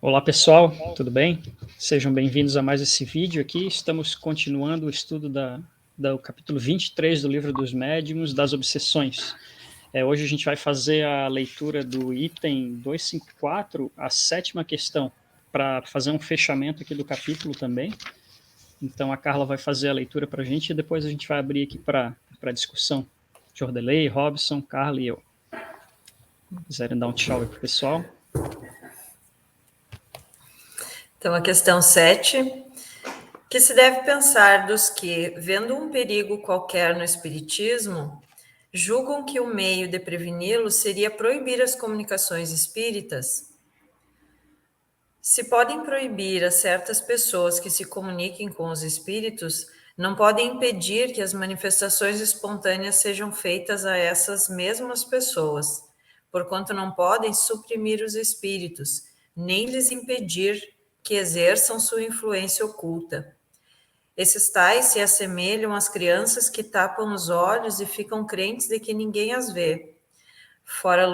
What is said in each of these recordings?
Olá pessoal, tudo bem? Sejam bem-vindos a mais esse vídeo aqui. Estamos continuando o estudo do capítulo 23 do Livro dos Médiuns, das obsessões. Hoje a gente vai fazer a leitura do item 254, a sétima questão, para fazer um fechamento aqui do capítulo também. Então a Carla vai fazer a leitura para a gente e depois a gente vai abrir aqui para discussão. Jordelei, Robson, Carla e eu. Quiserem dar um tchau aí para o pessoal? Então, a questão 7, que se deve pensar dos que, vendo um perigo qualquer no espiritismo, julgam que o meio de preveni-lo seria proibir as comunicações espíritas? Se podem proibir a certas pessoas que se comuniquem com os espíritos, não podem impedir que as manifestações espontâneas sejam feitas a essas mesmas pessoas, porquanto não podem suprimir os espíritos, nem lhes impedir que exerçam sua influência oculta. Esses tais se assemelham às crianças que tapam os olhos e ficam crentes de que ninguém as vê. Fora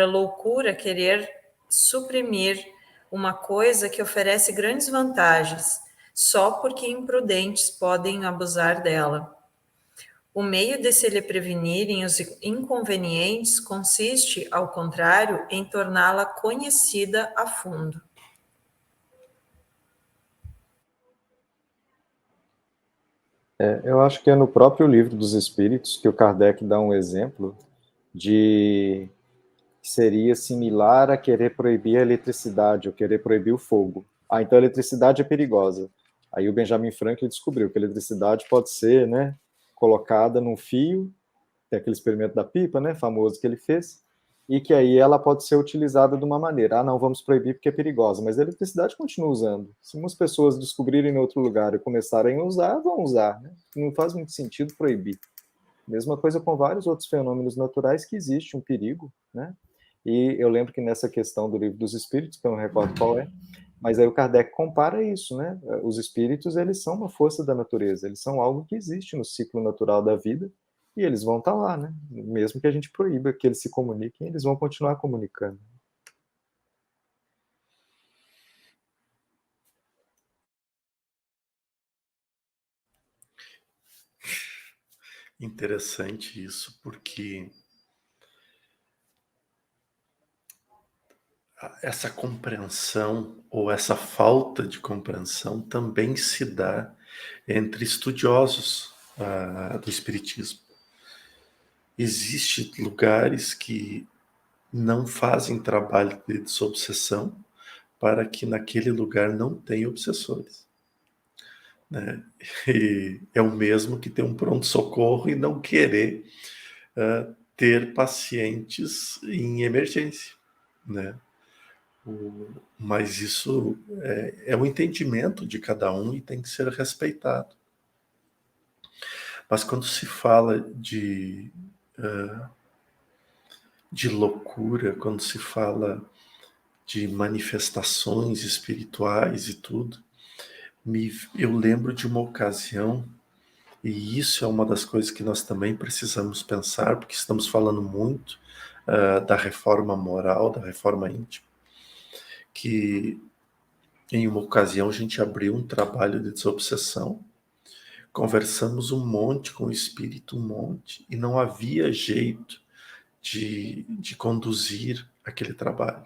loucura querer suprimir uma coisa que oferece grandes vantagens, só porque imprudentes podem abusar dela. O meio de se lhe prevenirem os inconvenientes consiste, ao contrário, em torná-la conhecida a fundo. Eu acho que é no próprio Livro dos Espíritos que o Kardec dá um exemplo de que seria similar a querer proibir a eletricidade ou querer proibir o fogo. Então a eletricidade é perigosa. Aí o Benjamin Franklin descobriu que a eletricidade pode ser, né, colocada num fio, tem aquele experimento da pipa, né, famoso que ele fez, e que aí ela pode ser utilizada de uma maneira. Não, vamos proibir porque é perigosa, mas a eletricidade continua usando. Se umas pessoas descobrirem em outro lugar e começarem a usar, vão usar, né? Não faz muito sentido proibir. Mesma coisa com vários outros fenômenos naturais que existe um perigo, né? E eu lembro que nessa questão do Livro dos Espíritos, que eu não recordo qual é, mas aí o Kardec compara isso, né? Os espíritos, eles são uma força da natureza, eles são algo que existe no ciclo natural da vida, e eles vão estar lá, né? Mesmo que a gente proíba que eles se comuniquem, eles vão continuar comunicando. Interessante isso, porque essa compreensão ou essa falta de compreensão também se dá entre estudiosos do espiritismo. Existem lugares que não fazem trabalho de desobsessão para que naquele lugar não tenha obsessores, né? E é o mesmo que ter um pronto-socorro e não querer ter pacientes em emergência, né? Mas isso é um entendimento de cada um e tem que ser respeitado. Mas quando se fala de loucura, quando se fala de manifestações espirituais e tudo, eu lembro de uma ocasião, e isso é uma das coisas que nós também precisamos pensar, porque estamos falando muito da reforma moral, da reforma íntima, que em uma ocasião a gente abriu um trabalho de desobsessão, conversamos um monte com o espírito, um monte, e não havia jeito de conduzir aquele trabalho.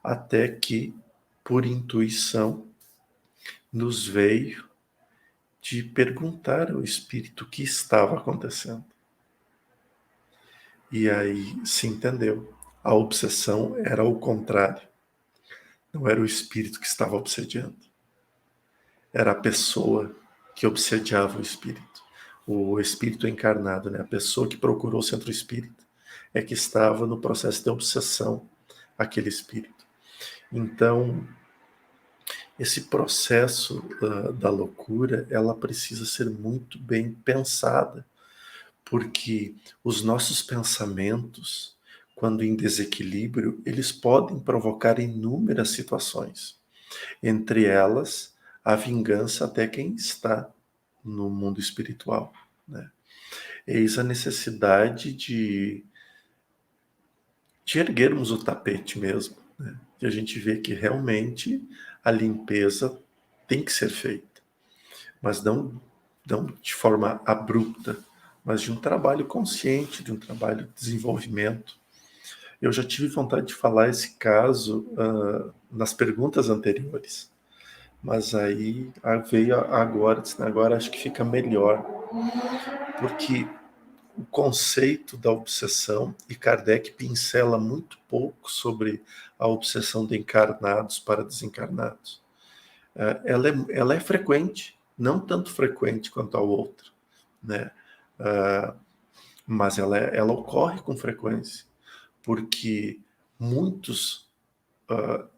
Até que, por intuição, nos veio de perguntar ao espírito o que estava acontecendo. E aí se entendeu. A obsessão era o contrário. Não era o espírito que estava obsediando. Era a pessoa que obsediava o espírito. O espírito encarnado, né? A pessoa que procurou o centro espírita é que estava no processo de obsessão, aquele espírito. Então, esse processo da loucura, ela precisa ser muito bem pensada, porque os nossos pensamentos, quando em desequilíbrio, eles podem provocar inúmeras situações. Entre elas, a vingança até quem está no mundo espiritual, né? Eis a necessidade de erguermos o tapete mesmo, né? E a gente vê que realmente a limpeza tem que ser feita, mas não de forma abrupta, mas de um trabalho consciente, de um trabalho de desenvolvimento. Eu já tive vontade de falar esse caso nas perguntas anteriores, mas aí veio agora, agora acho que fica melhor, porque o conceito da obsessão, e Kardec pincela muito pouco sobre a obsessão de encarnados para desencarnados. Ela é frequente, não tanto frequente quanto a outra, né? Mas ela ocorre com frequência, porque muitos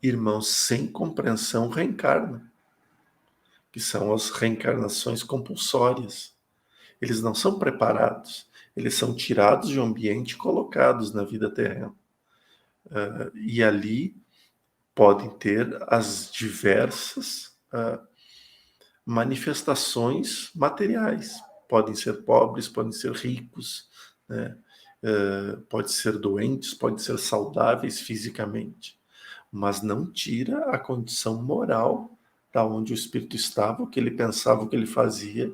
irmãos sem compreensão reencarnam, que são as reencarnações compulsórias. Eles não são preparados, eles são tirados de um ambiente e colocados na vida terrena. E ali podem ter as diversas manifestações materiais. Podem ser pobres, podem ser ricos, né? Podem ser doentes, podem ser saudáveis fisicamente, mas não tira a condição moral da onde o espírito estava, o que ele pensava, o que ele fazia,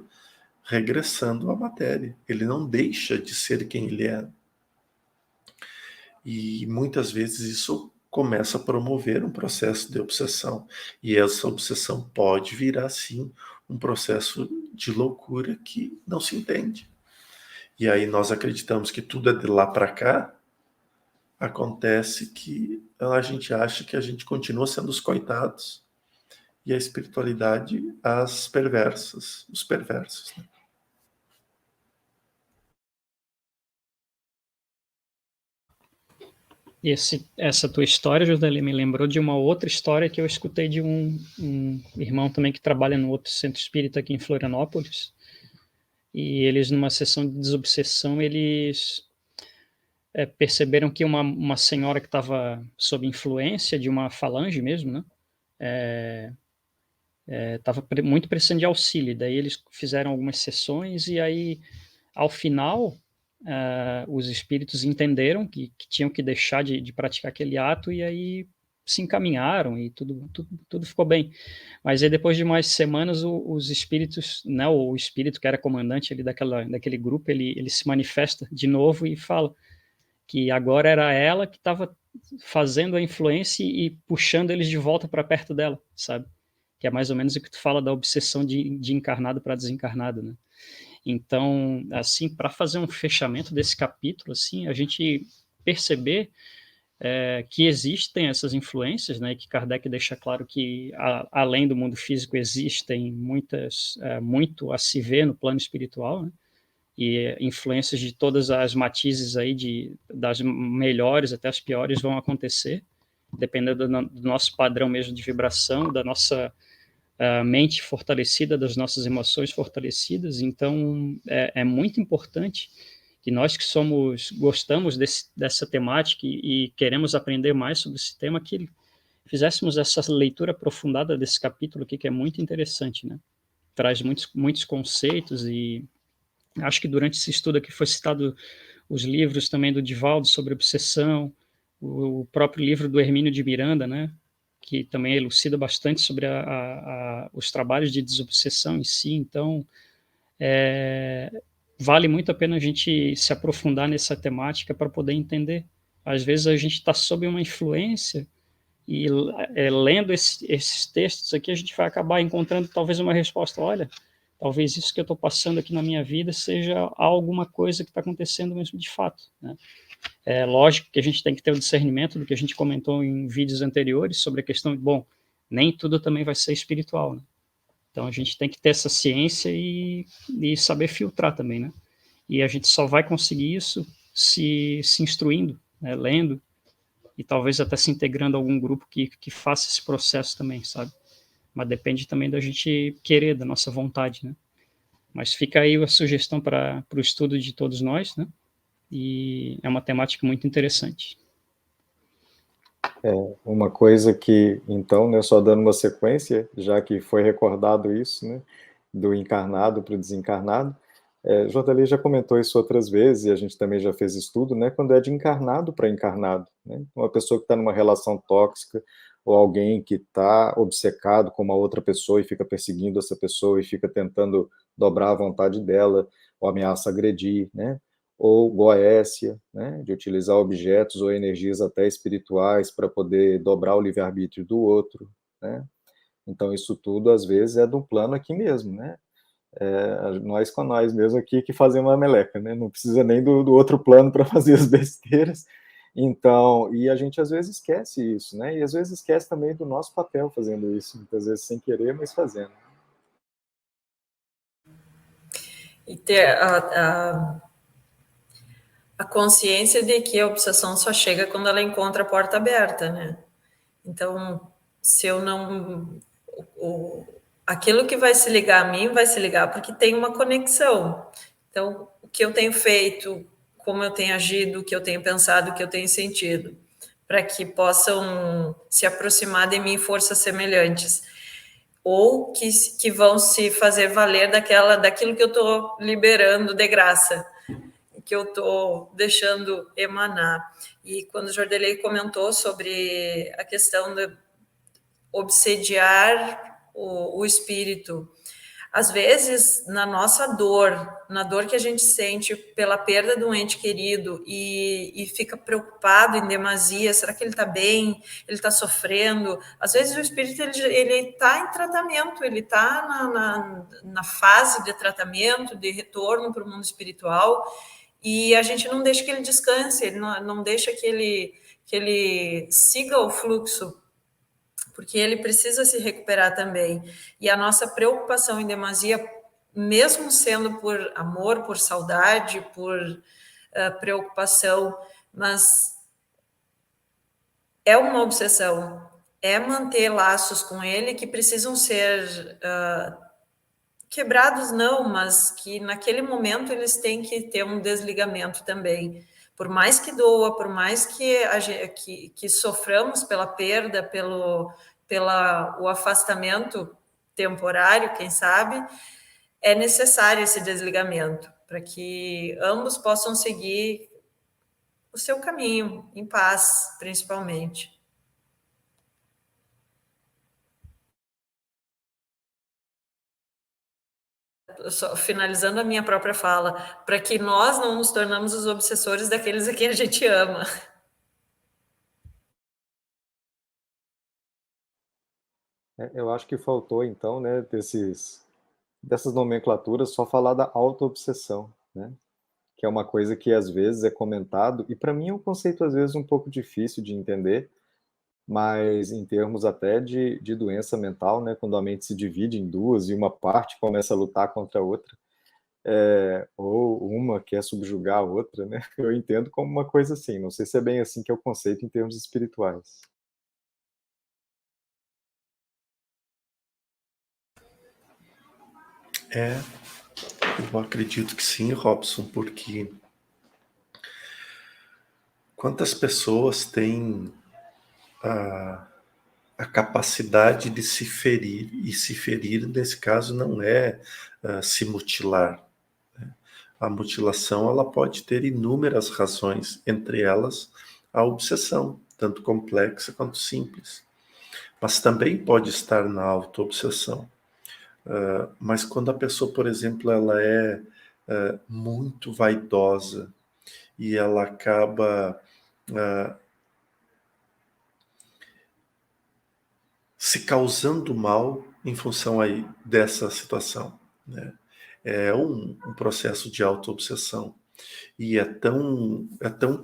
regressando à matéria. Ele não deixa de ser quem ele é. E muitas vezes isso começa a promover um processo de obsessão. E essa obsessão pode virar, sim, um processo de loucura que não se entende. E aí nós acreditamos que tudo é de lá para cá. Acontece que a gente acha que a gente continua sendo os coitados. E a espiritualidade, as perversas, os perversos, né? Essa tua história, Joseli, me lembrou de uma outra história que eu escutei de um irmão também que trabalha no outro centro espírita aqui em Florianópolis. E eles, numa sessão de desobsessão, eles perceberam que uma senhora que estava sob influência de uma falange mesmo, né? Estava muito precisando de auxílio. Daí eles fizeram algumas sessões e aí, ao final, os espíritos entenderam que tinham que deixar de praticar aquele ato e aí se encaminharam e tudo ficou bem. Mas aí depois de mais semanas os espíritos, né, o espírito que era comandante ali daquele grupo, ele se manifesta de novo e fala que agora era ela que estava fazendo a influência e puxando eles de volta para perto dela, sabe? Que é mais ou menos o que tu fala da obsessão de encarnado para desencarnado, né? Então, assim, para fazer um fechamento desse capítulo, assim, a gente perceber que existem essas influências, né, que Kardec deixa claro que além do mundo físico existem muito a se ver no plano espiritual, né, e influências de todas as matizes aí, das melhores até as piores vão acontecer, dependendo do nosso padrão mesmo de vibração, da nossa mente fortalecida, das nossas emoções fortalecidas. Então, é muito importante que nós que gostamos dessa temática e queremos aprender mais sobre esse tema, que fizéssemos essa leitura aprofundada desse capítulo aqui, que é muito interessante, né? Traz muitos conceitos e acho que durante esse estudo aqui foi citado os livros também do Divaldo sobre obsessão, o próprio livro do Hermínio de Miranda, né? Que também elucida bastante sobre os trabalhos de desobsessão em si. Então, vale muito a pena a gente se aprofundar nessa temática para poder entender. Às vezes a gente está sob uma influência e lendo esses textos aqui a gente vai acabar encontrando talvez uma resposta. Olha, talvez isso que eu estou passando aqui na minha vida seja alguma coisa que está acontecendo mesmo de fato, né? É lógico que a gente tem que ter o discernimento do que a gente comentou em vídeos anteriores sobre a questão de, bom, nem tudo também vai ser espiritual, né? Então a gente tem que ter essa ciência e saber filtrar também, né? E a gente só vai conseguir isso se instruindo, né? Lendo e talvez até se integrando a algum grupo que faça esse processo também, sabe? Mas depende também da gente querer, da nossa vontade, né? Mas fica aí a sugestão para o estudo de todos nós, né? E é uma temática muito interessante. Uma coisa que, então, né, só dando uma sequência, já que foi recordado isso, né, do encarnado para o desencarnado, Jordali já comentou isso outras vezes, e a gente também já fez estudo, né, quando é de encarnado para encarnado, né? Uma pessoa que está numa relação tóxica, ou alguém que está obcecado com uma outra pessoa e fica perseguindo essa pessoa e fica tentando dobrar a vontade dela, ou ameaça agredir, né? Ou goécia, né, de utilizar objetos ou energias até espirituais para poder dobrar o livre-arbítrio do outro, né? Então isso tudo, às vezes, é do plano aqui mesmo, né? Nós com nós mesmo aqui que fazemos a meleca, né? Não precisa nem do outro plano para fazer as besteiras. Então, e a gente às vezes esquece isso, né? E às vezes esquece também do nosso papel fazendo isso, muitas vezes sem querer, mas fazendo. E ter a consciência de que a obsessão só chega quando ela encontra a porta aberta, né? Então, se eu não... aquilo que vai se ligar a mim vai se ligar porque tem uma conexão. Então, o que eu tenho feito, como eu tenho agido, o que eu tenho pensado, o que eu tenho sentido, para que possam se aproximar de mim forças semelhantes, ou que vão se fazer valer daquilo que eu estou liberando de graça, que eu estou deixando emanar. E quando o Jordelei comentou sobre a questão de obsediar o espírito, às vezes, na nossa dor, na dor que a gente sente pela perda de um ente querido e fica preocupado em demasia, será que ele está bem? Ele está sofrendo? Às vezes o espírito ele está em tratamento, ele está na fase de tratamento, de retorno para o mundo espiritual, e a gente não deixa que ele descanse, ele não deixa que ele siga o fluxo, porque ele precisa se recuperar também. E a nossa preocupação em demasia, mesmo sendo por amor, por saudade, por preocupação, mas é uma obsessão, é manter laços com ele que precisam ser quebrados, não, mas que naquele momento eles têm que ter um desligamento também. Por mais que doa, por mais que soframos pela perda, pelo o afastamento temporário, quem sabe, é necessário esse desligamento para que ambos possam seguir o seu caminho, em paz, principalmente. Só finalizando a minha própria fala, para que nós não nos tornamos os obsessores daqueles a quem a gente ama. Eu acho que faltou, então, né, dessas nomenclaturas, só falar da auto-obsessão, né? Que é uma coisa que às vezes é comentado, e para mim é um conceito às vezes um pouco difícil de entender, mas em termos até de doença mental, né, quando a mente se divide em duas e uma parte começa a lutar contra a outra, ou uma quer subjugar a outra, né, eu entendo como uma coisa assim, não sei se é bem assim que é o conceito em termos espirituais. Eu acredito que sim, Robson, porque quantas pessoas têm a capacidade de se ferir, e se ferir, nesse caso, não é se mutilar. Né? A mutilação ela pode ter inúmeras razões, entre elas a obsessão, tanto complexa quanto simples. Mas também pode estar na auto-obsessão. Mas quando a pessoa, por exemplo, ela é muito vaidosa e ela acaba se causando mal em função aí dessa situação, né? É um processo de auto-obsessão. E é tão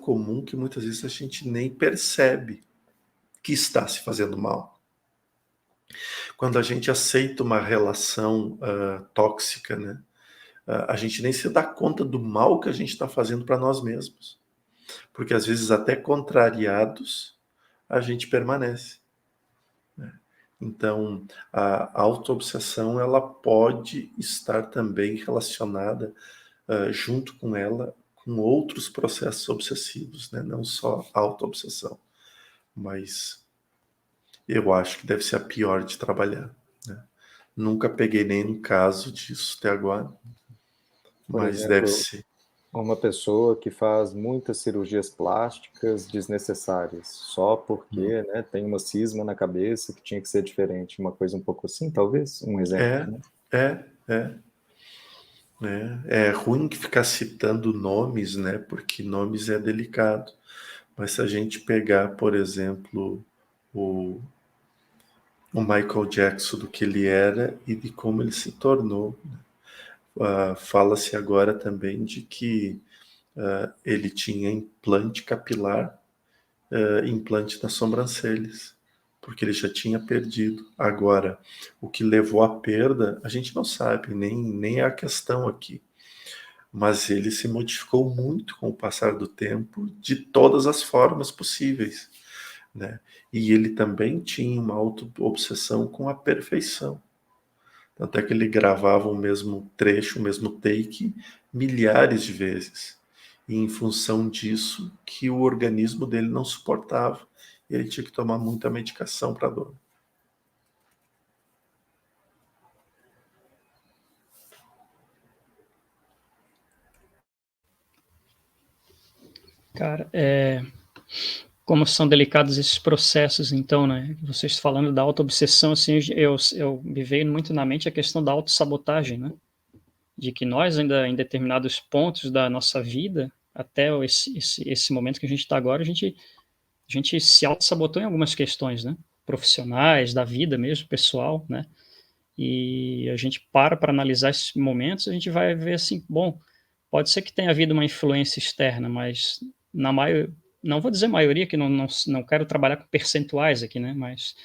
comum que muitas vezes a gente nem percebe que está se fazendo mal. Quando a gente aceita uma relação tóxica, né? A gente nem se dá conta do mal que a gente está fazendo para nós mesmos. Porque às vezes até contrariados, a gente permanece. Então, a autoobsessão ela pode estar também relacionada, junto com ela, com outros processos obsessivos, né? Não só a autoobsessão, mas eu acho que deve ser a pior de trabalhar, né? Nunca peguei nenhum caso disso até agora. Por Mas deve exemplo, ser. uma pessoa que faz muitas cirurgias plásticas desnecessárias, só porque, né, tem uma cisma na cabeça que tinha que ser diferente, uma coisa um pouco assim, talvez, um exemplo, É, né? é. É ruim que ficar citando nomes, né? Porque nomes é delicado. Mas se a gente pegar, por exemplo, o, o Michael Jackson, do que ele era e de como ele se tornou. Fala-se agora também de que ele tinha implante capilar, implante nas sobrancelhas, porque ele já tinha perdido. Agora, o que levou à perda, a gente não sabe, nem é a questão aqui. Mas ele se modificou muito com o passar do tempo, de todas as formas possíveis, né? E ele também tinha uma auto-obsessão com a perfeição. Tanto é que ele gravava o mesmo trecho, o mesmo take, milhares de vezes. E em função disso, que o organismo dele não suportava. E ele tinha que tomar muita medicação para dor. Cara, como são delicados esses processos, então, né? Vocês falando da autoobsessão, assim, eu me veio muito na mente a questão da autossabotagem, né? De que nós, ainda em determinados pontos da nossa vida, até esse momento que a gente está agora, a gente se auto-sabotou em algumas questões, né? Profissionais, da vida mesmo, pessoal, né? E a gente para analisar esses momentos, a gente vai ver assim, bom, pode ser que tenha havido uma influência externa, mas na maioria, não vou dizer maioria, que não quero trabalhar com percentuais aqui, né? Mas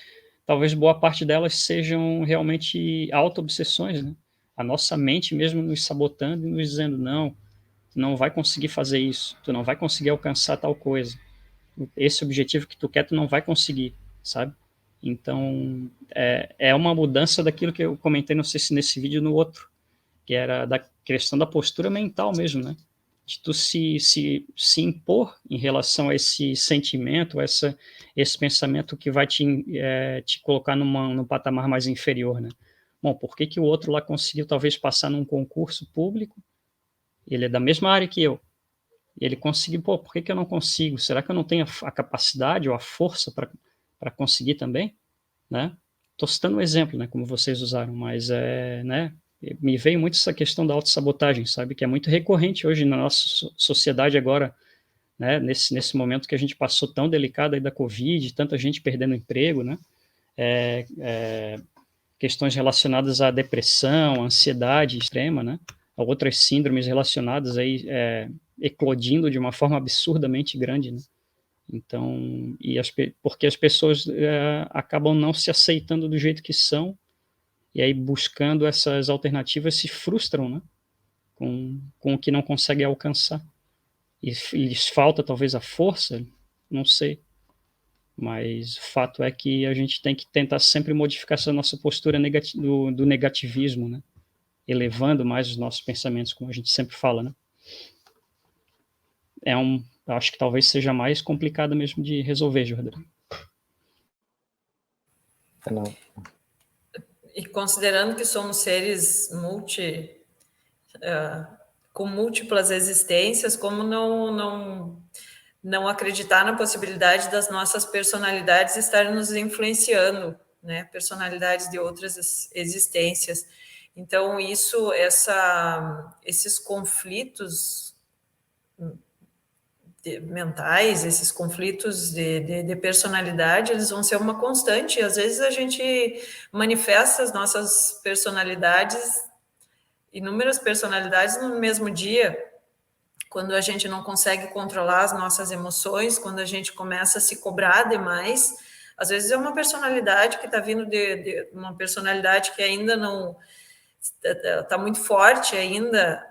talvez boa parte delas sejam realmente auto-obsessões, né? A nossa mente mesmo nos sabotando e nos dizendo, não, tu não vai conseguir fazer isso, tu não vai conseguir alcançar tal coisa, esse objetivo que tu quer, tu não vai conseguir, sabe? Então, é uma mudança daquilo que eu comentei, não sei se nesse vídeo ou no outro, que era da questão da postura mental mesmo, né? De tu se impor em relação a esse sentimento, esse pensamento que vai te colocar num patamar mais inferior, né? Bom, por que que o outro lá conseguiu talvez passar num concurso público? Ele é da mesma área que eu. E ele conseguiu, pô, por que que eu não consigo? Será que eu não tenho a capacidade ou a força para conseguir também, né? Estou citando um exemplo, né, como vocês usaram, mas né, me veio muito essa questão da autossabotagem, sabe, que é muito recorrente hoje na nossa sociedade agora, né, nesse momento que a gente passou tão delicado aí da Covid, tanta gente perdendo emprego, né, é, é, questões relacionadas à depressão, ansiedade extrema, né, a outras síndromes relacionadas aí, eclodindo de uma forma absurdamente grande, né. Então, porque as pessoas acabam não se aceitando do jeito que são, e aí buscando essas alternativas se frustram, né? Com o que não conseguem alcançar. E lhes falta talvez a força, não sei. Mas o fato é que a gente tem que tentar sempre modificar essa nossa postura do negativismo, né? Elevando mais os nossos pensamentos, como a gente sempre fala, né? Acho que talvez seja mais complicado mesmo de resolver, Jordão. Não. E considerando que somos seres com múltiplas existências, como não acreditar na possibilidade das nossas personalidades estarem nos influenciando, né? Personalidades de outras existências. Então, esses conflitos mentais, esses conflitos de personalidade, eles vão ser uma constante. Às vezes a gente manifesta as nossas personalidades, inúmeras personalidades no mesmo dia, quando a gente não consegue controlar as nossas emoções, quando a gente começa a se cobrar demais. Às vezes é uma personalidade que está vindo de uma personalidade que ainda não está muito forte ainda,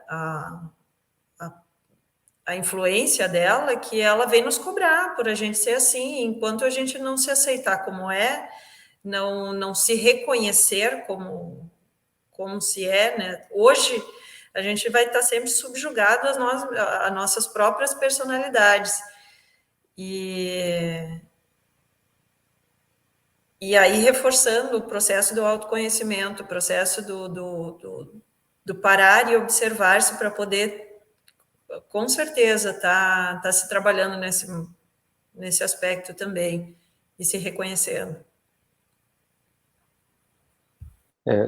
a influência dela, que ela vem nos cobrar por a gente ser assim, enquanto a gente não se aceitar como é, não se reconhecer como se é, né? Hoje a gente vai estar sempre subjugado às nossas próprias personalidades. E aí reforçando o processo do autoconhecimento, o processo do parar e observar-se para poder, com certeza, tá se trabalhando nesse aspecto também e se reconhecendo.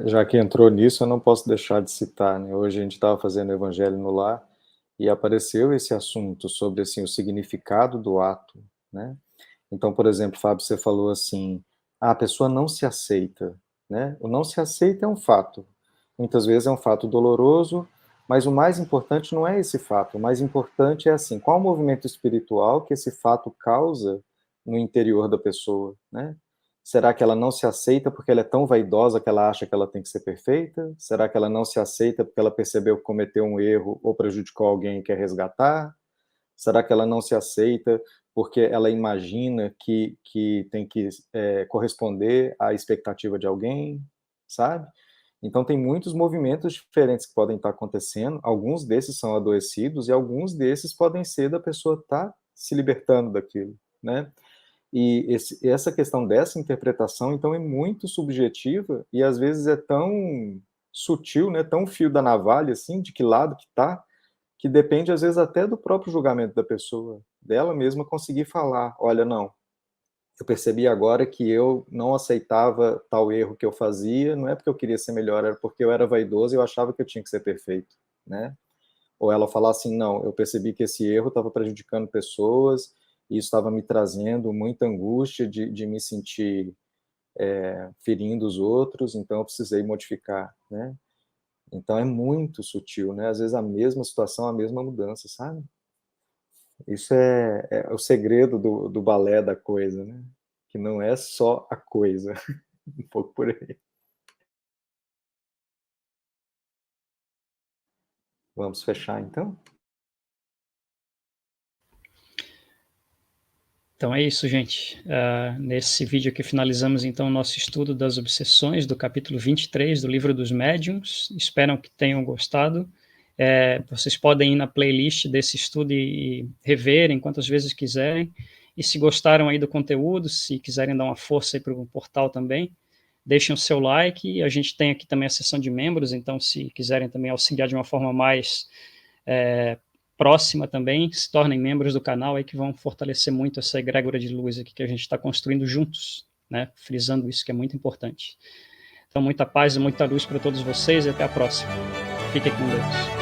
Já que entrou nisso, eu não posso deixar de citar, né? Hoje a gente estava fazendo Evangelho no Lar e apareceu esse assunto sobre assim, o significado do ato, né? Então, por exemplo, Fábio, você falou assim, a pessoa não se aceita, né? O não se aceita é um fato. Muitas vezes é um fato doloroso, mas o mais importante não é esse fato. O mais importante é assim, qual o movimento espiritual que esse fato causa no interior da pessoa, né? Será que ela não se aceita porque ela é tão vaidosa que ela acha que ela tem que ser perfeita? Será que ela não se aceita porque ela percebeu que cometeu um erro ou prejudicou alguém e quer resgatar? Será que ela não se aceita porque ela imagina que tem que corresponder à expectativa de alguém, sabe? Então tem muitos movimentos diferentes que podem estar acontecendo, alguns desses são adoecidos e alguns desses podem ser da pessoa estar se libertando daquilo, né? E essa questão dessa interpretação, então, é muito subjetiva e às vezes é tão sutil, né, tão fio da navalha, assim, de que lado que tá, que depende às vezes até do próprio julgamento da pessoa, dela mesma conseguir falar, olha, não, eu percebi agora que eu não aceitava tal erro que eu fazia, não é porque eu queria ser melhor, era porque eu era vaidoso e eu achava que eu tinha que ser perfeito, né? Ou ela falar assim, não, eu percebi que esse erro estava prejudicando pessoas, e isso estava me trazendo muita angústia de me sentir ferindo os outros, então eu precisei modificar, né? Então é muito sutil, né? Às vezes a mesma situação, a mesma mudança, sabe? Isso é o segredo do balé da coisa, né? Que não é só a coisa, um pouco por aí. Vamos fechar então? Então é isso, gente. Nesse vídeo aqui finalizamos então o nosso estudo das obsessões do capítulo 23 do Livro dos Médiuns. Espero que tenham gostado. Vocês podem ir na playlist desse estudo e reverem quantas vezes quiserem. E se gostaram aí do conteúdo, se quiserem dar uma força aí para o portal também, deixem o seu like. A gente tem aqui também a seção de membros, então se quiserem também auxiliar de uma forma mais próxima também, se tornem membros do canal aí que vão fortalecer muito essa egrégora de luz aqui que a gente está construindo juntos, né? Frisando isso que é muito importante. Então, muita paz e muita luz para todos vocês e até a próxima. Fiquem com Deus.